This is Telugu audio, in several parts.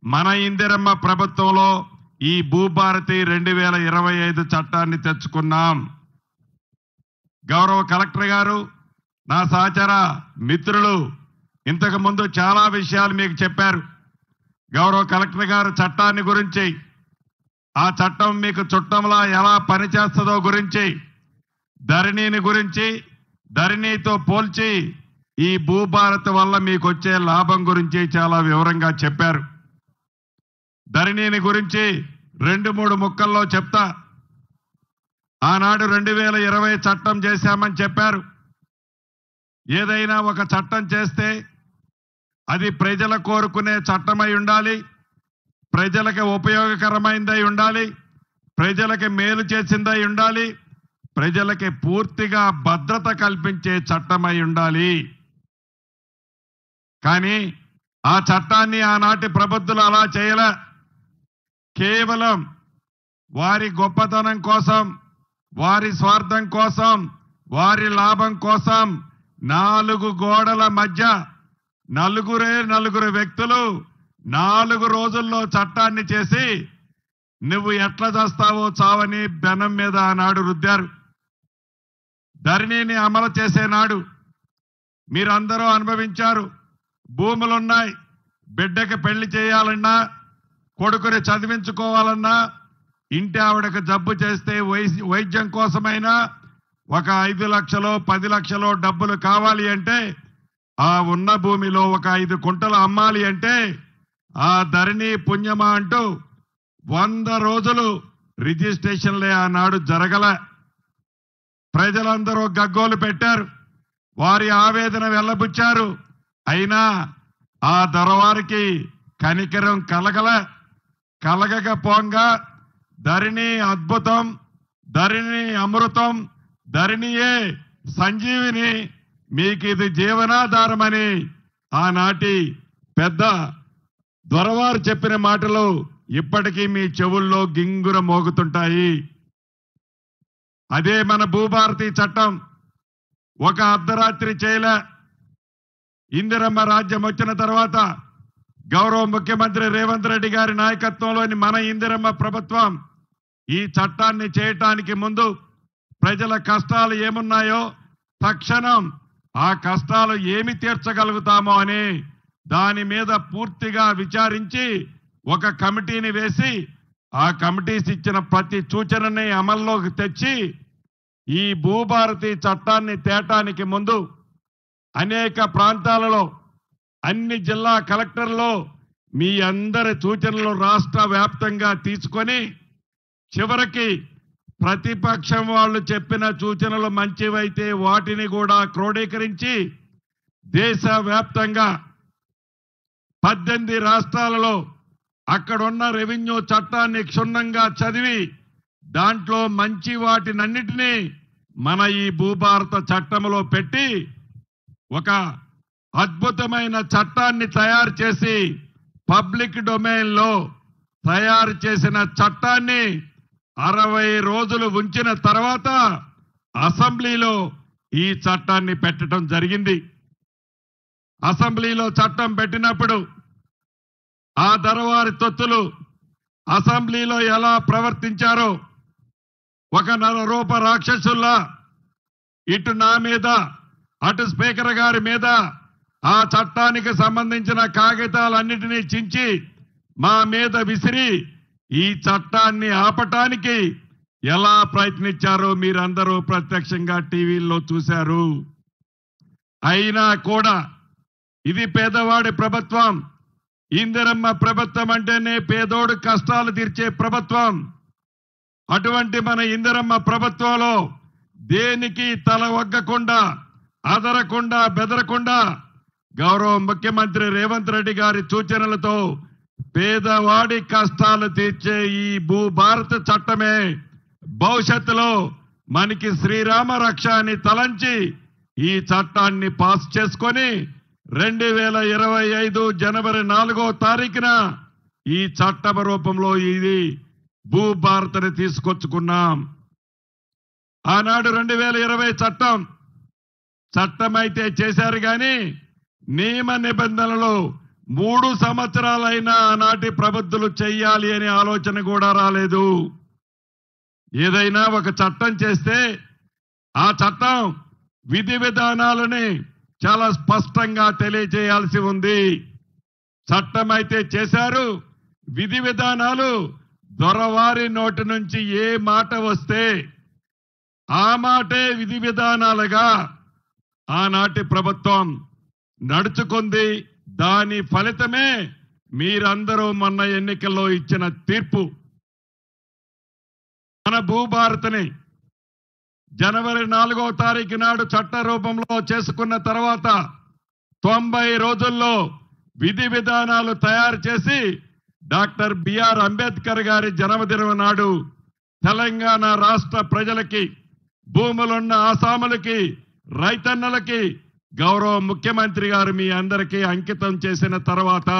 మన ఇందిరమ్మ ప్రభుత్వంలో ఈ భూభారతి 2025 చట్టాన్ని తెచ్చుకున్నాం. గౌరవ కలెక్టర్ గారు, నా సహచర మిత్రులు ఇంతకు ముందు చాలా విషయాలు మీకు చెప్పారు. గౌరవ కలెక్టర్ గారు చట్టాన్ని గురించి, ఆ చట్టం మీకు చుట్టంలా ఎలా పనిచేస్తుందో గురించి, ధరణిని గురించి, ధరణితో పోల్చి ఈ భూభారత్ వల్ల మీకు వచ్చే లాభం గురించి చాలా వివరంగా చెప్పారు. ధరణిని గురించి 2-3 ముక్కల్లో చెప్తా. ఆనాడు 2020 చట్టం చేశామని చెప్పారు. ఏదైనా ఒక చట్టం చేస్తే అది ప్రజల కోరుకునే చట్టమై ఉండాలి, ప్రజలకు ఉపయోగకరమైనదై ఉండాలి, ప్రజలకు మేలు చేసిందై ఉండాలి, ప్రజలకి పూర్తిగా భద్రత కల్పించే చట్టమై ఉండాలి. కానీ ఆ చట్టాన్ని ఆనాటి ప్రభుత్వాలు అలా చేయలే. కేవలం వారి గొప్పతనం కోసం, వారి స్వార్థం కోసం, వారి లాభం కోసం 4 గోడల మధ్య నలుగురు వ్యక్తులు 4 రోజుల్లో చట్టాన్ని చేసి నువ్వు ఎట్లా చేస్తావో చావని బెనం మీద ఆనాడు రుద్దారు. ధరణిని అమలు చేసే నాడు మీరందరూ అనుభవించారు. భూములున్నాయి, బిడ్డకి పెళ్లి చేయాలన్నా, కొడుకుని చదివించుకోవాలన్నా, ఇంటి ఆవిడకు జబ్బు చేస్తే వైద్యం కోసమైనా ఒక 5 లక్షలో 10 లక్షలో డబ్బులు కావాలి అంటే, ఆ ఉన్న భూమిలో ఒక 5 కుంటలు అమ్మాలి అంటే ఆ ధరణి పుణ్యమా అంటూ 100 రోజులు రిజిస్ట్రేషన్లే ఆనాడు జరగల. ప్రజలందరూ గగ్గోలు పెట్టారు, వారి ఆవేదన వెల్లబుచ్చారు. అయినా ఆ దొరవారికి కనికరం కలగకపోగా ధరణి అద్భుతం, ధరణి అమృతం, ధరణియే సంజీవిని, మీకు ఇది జీవనాధారమని ఆనాటి పెద్ద దొరవారు చెప్పిన మాటలు ఇప్పటికీ మీ చెవుల్లో గింగుర మోగుతుంటాయి. అదే మన భూభారతి చట్టం. ఒక అర్ధరాత్రి చేయలే. ఇందిరమ్మ రాజ్యం వచ్చిన తర్వాత గౌరవ ముఖ్యమంత్రి రేవంత్ రెడ్డి గారి నాయకత్వంలోని మన ఇందిరమ్మ ప్రభుత్వం ఈ చట్టాన్ని చేయటానికి ముందు ప్రజల కష్టాలు ఏమున్నాయో తక్షణం ఆ కష్టాలు ఏమి తీర్చగలుగుతామో అని దాని మీద పూర్తిగా విచారించి ఒక కమిటీని వేసి ఆ కమిటీస్ ఇచ్చిన ప్రతి సూచనని అమల్లోకి తెచ్చి ఈ భూభారతి చట్టాన్ని తేటానికి ముందు అనేక ప్రాంతాలలో అన్ని జిల్లా కలెక్టర్లు మీ అందరి సూచనలు రాష్ట్ర వ్యాప్తంగా తీసుకొని చివరికి ప్రతిపక్షం వాళ్ళు చెప్పిన సూచనలు మంచివైతే వాటిని కూడా క్రోడీకరించి దేశవ్యాప్తంగా 18 రాష్ట్రాలలో అక్కడున్న రెవెన్యూ చట్టాన్ని క్షుణ్ణంగా చదివి దాంట్లో మంచి వాటినన్నిటినీ మన ఈ భూభారత చట్టంలో పెట్టి ఒక అద్భుతమైన చట్టాన్ని తయారు చేసి పబ్లిక్ డొమైన్లో తయారు చేసిన చట్టాన్ని 60 రోజులు ఉంచిన తర్వాత అసెంబ్లీలో ఈ చట్టాన్ని పెట్టడం జరిగింది. అసెంబ్లీలో చట్టం పెట్టినప్పుడు ఆ దొరవారి తొత్తులు అసెంబ్లీలో ఎలా ప్రవర్తించారో ఒక నరరూప రాక్షసుల్లా ఇటు నా మీద అటు స్పీకర్ గారి మీద ఆ చట్టానికి సంబంధించిన కాగితాలన్నిటినీ చించి మా మీద విసిరి ఈ చట్టాన్ని ఆపటానికి ఎలా ప్రయత్నించారో మీరందరూ ప్రత్యక్షంగా టీవీల్లో చూశారు. అయినా కూడా ఇది పేదవాడి ప్రభుత్వం. ఇందిరమ్మ ప్రభుత్వం అంటేనే పేదోడు కష్టాలు తీర్చే ప్రభుత్వం. అటువంటి మన ఇందిరమ్మ ప్రభుత్వంలో దేనికి తల ఒగ్గకుండా, అదరకుండా, బెదరకుండా గౌరవ ముఖ్యమంత్రి రేవంత్ రెడ్డి గారి సూచనలతో పేదవాడి కష్టాలు తీర్చే ఈ భూభారత చట్టమే భవిష్యత్తులో మనకి శ్రీరామ రక్ష అని తలంచి ఈ చట్టాన్ని పాస్ చేసుకొని 2025 జనవరి 4వ తారీఖున ఈ చట్టం రూపంలో ఇది భూభారతని తీసుకొచ్చుకున్నాం. ఆనాడు 2020 చట్టం అయితే చేశారు, కానీ నియమ నిబంధనలు 3 సంవత్సరాలైనా ఆనాటి ప్రభుత్వాలు చెయ్యాలి అనే ఆలోచన కూడా రాలేదు. ఏదైనా ఒక చట్టం చేస్తే ఆ చట్టం విధి విధానాలని చాలా స్పష్టంగా తెలియజేయాల్సి ఉంది. చట్టం అయితే చేశారు, విధి విధానాలు దొరవారి నోటి నుంచి ఏ మాట వస్తే ఆ మాటే విధి విధానాలుగా ఆనాటి ప్రభుత్వం నడుచుకుంది. దాని ఫలితమే మీరందరూ మొన్న ఎన్నికల్లో ఇచ్చిన తీర్పు. మన భూభారతిని జనవరి 4వ తారీఖు నాడు చట్ట రూపంలో చేసుకున్న తర్వాత 90 రోజుల్లో విధి విధానాలు తయారు చేసి డాక్టర్ బిఆర్ అంబేద్కర్ గారి జన్మదినం నాడు తెలంగాణ రాష్ట్ర ప్రజలకి, భూములున్న ఆసాములకి, రైతన్నలకి గౌరవ ముఖ్యమంత్రి గారు మీ అందరికీ అంకితం చేసిన తర్వాత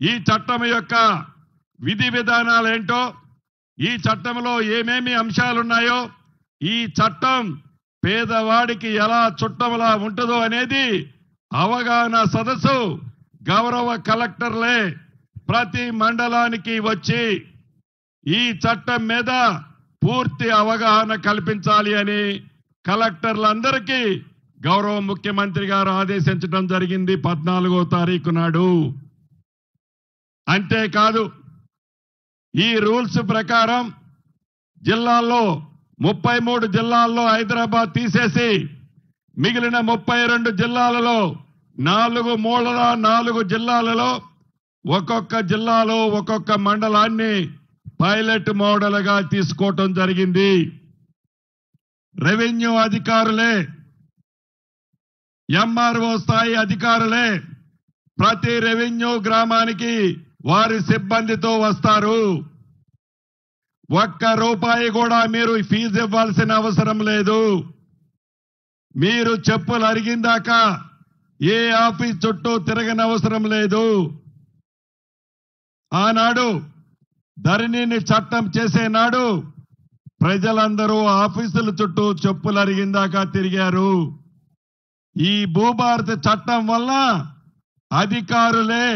ఈ చట్టం యొక్క విధి విధానాలు ఏంటో, ఈ చట్టంలో ఏమేమి అంశాలున్నాయో, ఈ చట్టం పేదవాడికి ఎలా చుట్టంలా ఉంటుందో అనేది అవగాహన సదస్సు గౌరవ కలెక్టర్లే ప్రతి మండలానికి వచ్చి ఈ చట్టం మీద పూర్తి అవగాహన కల్పించాలి అని కలెక్టర్లందరికీ గౌరవ ముఖ్యమంత్రి గారు ఆదేశించడం జరిగింది 14వ తారీఖు నాడు. అంతేకాదు ఈ రూల్స్ ప్రకారం జిల్లాల్లో 33 జిల్లాల్లో హైదరాబాద్ తీసేసి మిగిలిన 32 జిల్లాలలో 4 మూలల 4 జిల్లాలలో ఒక్కొక్క జిల్లాలో ఒక్కొక్క మండలాన్ని పైలట్ మోడల్గా తీసుకోవటం జరిగింది. రెవెన్యూ అధికారులే, ఎంఆర్ఓ స్థాయి అధికారులే ప్రతి రెవెన్యూ గ్రామానికి వారి సిబ్బందితో వస్తారు. ₹1 కూడా మీరు ఫీజు ఇవ్వాల్సిన అవసరం లేదు. మీరు చెప్పులు అరిగిందాక ఏ ఆఫీస్ చుట్టూ తిరగనవసరం లేదు. ఆనాడు ధరణిని చట్టం చేసే నాడు ప్రజలందరూ ఆఫీసుల చుట్టూ చెప్పులు అరిగిందాక తిరిగారు. ఈ భూభారతి చట్టం వల్ల అధికారులే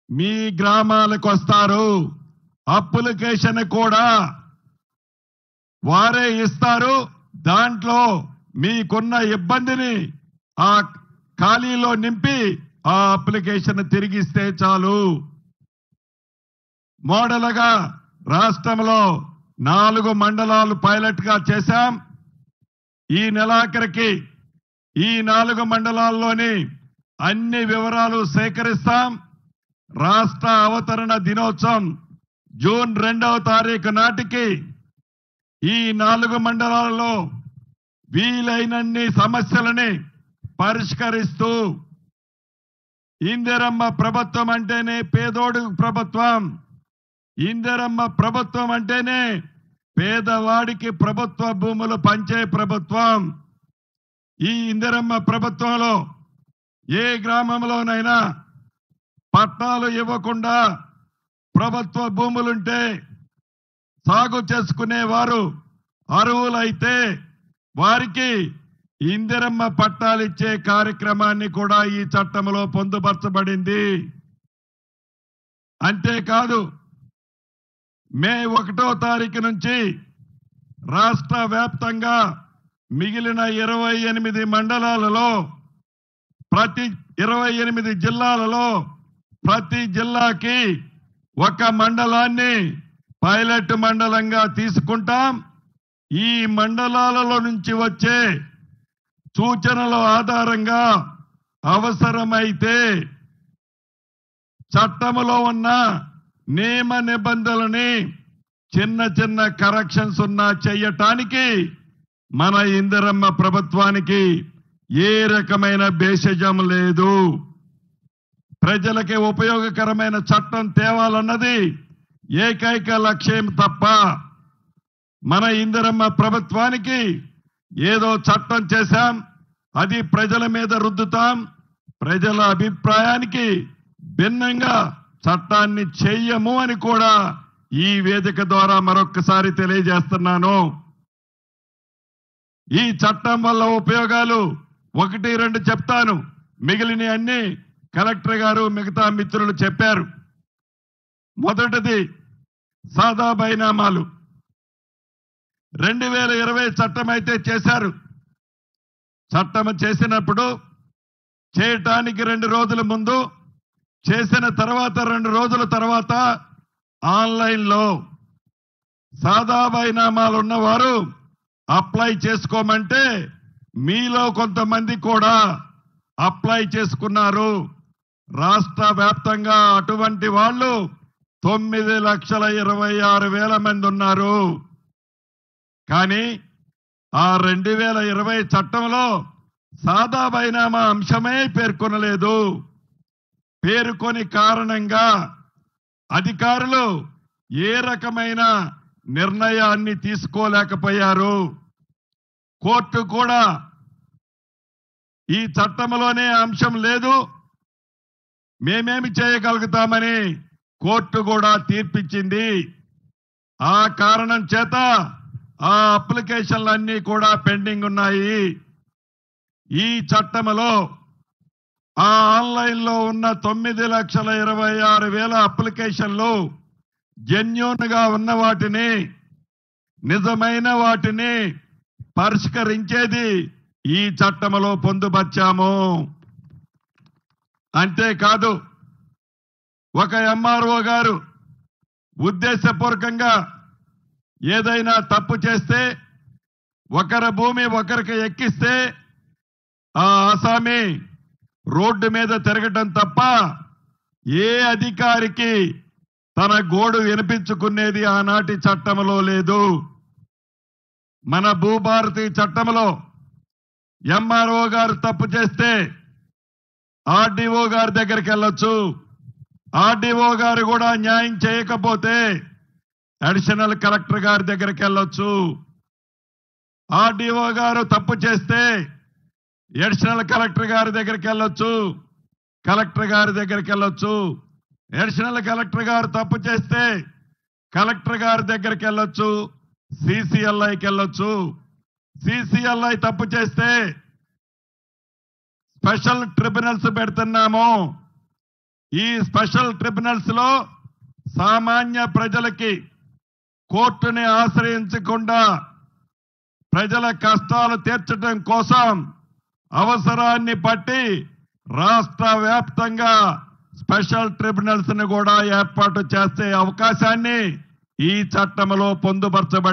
మీ గ్రామాలకు వస్తారు. అప్లికేషన్ కూడా వారే ఇస్తారు. దాంట్లో మీకున్న ఇబ్బందిని ఆ ఖాళీలో నింపి ఆ అప్లికేషన్ తిరిగిస్తే చాలు. మోడల్గా రాష్ట్రంలో 4 మండలాలు పైలట్ గా చేశాం. ఈ నెలాఖరికి ఈ 4 మండలాల్లోని అన్ని వివరాలు సేకరిస్తాం. రాష్ట్ర అవతరణ దినోత్సవం జూన్ 2వ తారీఖు నాటికి ఈ 4 మండలాలలో వీలైనన్ని సమస్యలని పరిష్కరిస్తూ, ఇందిరమ్మ ప్రభుత్వం అంటేనే పేదోడు ప్రభుత్వం, ఇందిరమ్మ ప్రభుత్వం అంటేనే పేదవాడికి ప్రభుత్వ భూములు పంచే ప్రభుత్వం. ఈ ఇందిరమ్మ ప్రభుత్వంలో ఏ గ్రామంలోనైనా పట్టాలు ఇవ్వకుండా ప్రభుత్వ భూములుంటే సాగు చేసుకునేవారు అర్హులైతే వారికి ఇందిరమ్మ పట్టాలు ఇచ్చే కార్యక్రమాన్ని కూడా ఈ చట్టంలో పొందుపరచబడింది. అంతేకాదు మే 1వ తారీఖు నుంచి రాష్ట్ర వ్యాప్తంగా మిగిలిన 28 మండలాలలో ప్రతి 28 జిల్లాలలో ప్రతి జిల్లాకి ఒక మండలాన్ని పైలట్ మండలంగా తీసుకుంటాం. ఈ మండలాలలో నుంచి వచ్చే సూచనల ఆధారంగా అవసరమైతే చట్టములో ఉన్న నియమ నిబంధనలని చిన్న చిన్న కరెక్షన్స్ ఉన్నా చేయటానికి మన ఇందిరమ్మ ప్రభుత్వానికి ఏ రకమైన భేషజం లేదు. ప్రజలకి ఉపయోగకరమైన చట్టం తేవాలన్నది ఏకైక లక్ష్యం తప్ప మన ఇందిరమ్మ ప్రభుత్వానికి ఏదో చట్టం చేశాం అది ప్రజల మీద రుద్దుతాం, ప్రజల అభిప్రాయానికి భిన్నంగా చట్టాన్ని చెయ్యము అని కూడా ఈ వేదిక ద్వారా మరొక్కసారి తెలియజేస్తున్నాను. ఈ చట్టం వల్ల ఉపయోగాలు 1, 2 చెప్తాను, మిగిలిన అన్ని కలెక్టర్ గారు మిగతా మిత్రులు చెప్పారు. మొదటిది సాదా బైనామాలు. 2020 చట్టం అయితే చేశారు. చట్టం చేసినప్పుడు చేయటానికి 2 రోజుల ముందు, చేసిన తర్వాత 2 రోజుల తర్వాత ఆన్లైన్లో సాదా బైనామాలు ఉన్నవారు అప్లై చేసుకోమంటే మీలో కొంతమంది కూడా అప్లై చేసుకున్నారు. రాష్ట్ర వ్యాప్తంగా అటువంటి వాళ్ళు 9,26,000 మంది ఉన్నారు. కానీ ఆ 2020 చట్టంలో సాదా బైనామా అంశమే పేర్కొనలేదు. పేర్కొని కారణంగా అధికారులు ఏ రకమైన నిర్ణయాన్ని తీసుకోలేకపోయారు. కోర్టు కూడా ఈ చట్టంలోనే అంశం లేదు, మేమేమి చేయగలుగుతామని కోర్టు కూడా తీర్పిచ్చింది. ఆ కారణం చేత ఆ అప్లికేషన్లన్నీ కూడా పెండింగ్ ఉన్నాయి. ఈ చట్టంలో ఆ ఆన్లైన్లో ఉన్న 9,26,000 అప్లికేషన్లు జెన్యూన్ గా ఉన్న వాటిని, నిజమైన వాటిని పరిష్కరించేది ఈ చట్టంలో పొందుపరిచాము. అంతేకాదు, ఒక ఎంఆర్ఓ గారు ఉద్దేశపూర్వకంగా ఏదైనా తప్పు చేస్తే, ఒకరి భూమి ఒకరికి ఎక్కిస్తే ఆ ఆసామి రోడ్డు మీద తిరగటం తప్ప ఏ అధికారికి తన గోడు వినిపించుకునేది ఆనాటి చట్టంలో లేదు. మన భూభారతి చట్టంలో ఎంఆర్ఓ గారు తప్పు చేస్తే ఆర్డీఓ గారి దగ్గరికి వెళ్ళొచ్చు. ఆర్డీఓ గారు కూడా న్యాయం చేయకపోతే అడిషనల్ కలెక్టర్ గారి దగ్గరికి వెళ్ళొచ్చు. ఆర్డీఓ గారు తప్పు చేస్తే అడిషనల్ కలెక్టర్ గారి దగ్గరికి వెళ్ళొచ్చు, కలెక్టర్ గారి దగ్గరికి వెళ్ళొచ్చు. అడిషనల్ కలెక్టర్ గారు తప్పు చేస్తే కలెక్టర్ గారి దగ్గరికి వెళ్ళొచ్చు, సిసిఎల్ఐకి వెళ్ళొచ్చు. సిసిఎల్ఐ తప్పు చేస్తే స్పెషల్ ట్రిబ్యునల్స్ పెడుతున్నాము. ఈ స్పెషల్ ట్రిబ్యునల్స్ లో సామాన్య ప్రజలకి కోర్టుని ఆశ్రయించకుండా ప్రజల కష్టాలు తీర్చడం కోసం అవసరాన్ని బట్టి రాష్ట్ర వ్యాప్తంగా స్పెషల్ ట్రిబ్యునల్స్ ని కూడా ఏర్పాటు చేసే అవకాశాన్ని ఈ చట్టంలో పొందుపరచబడింది.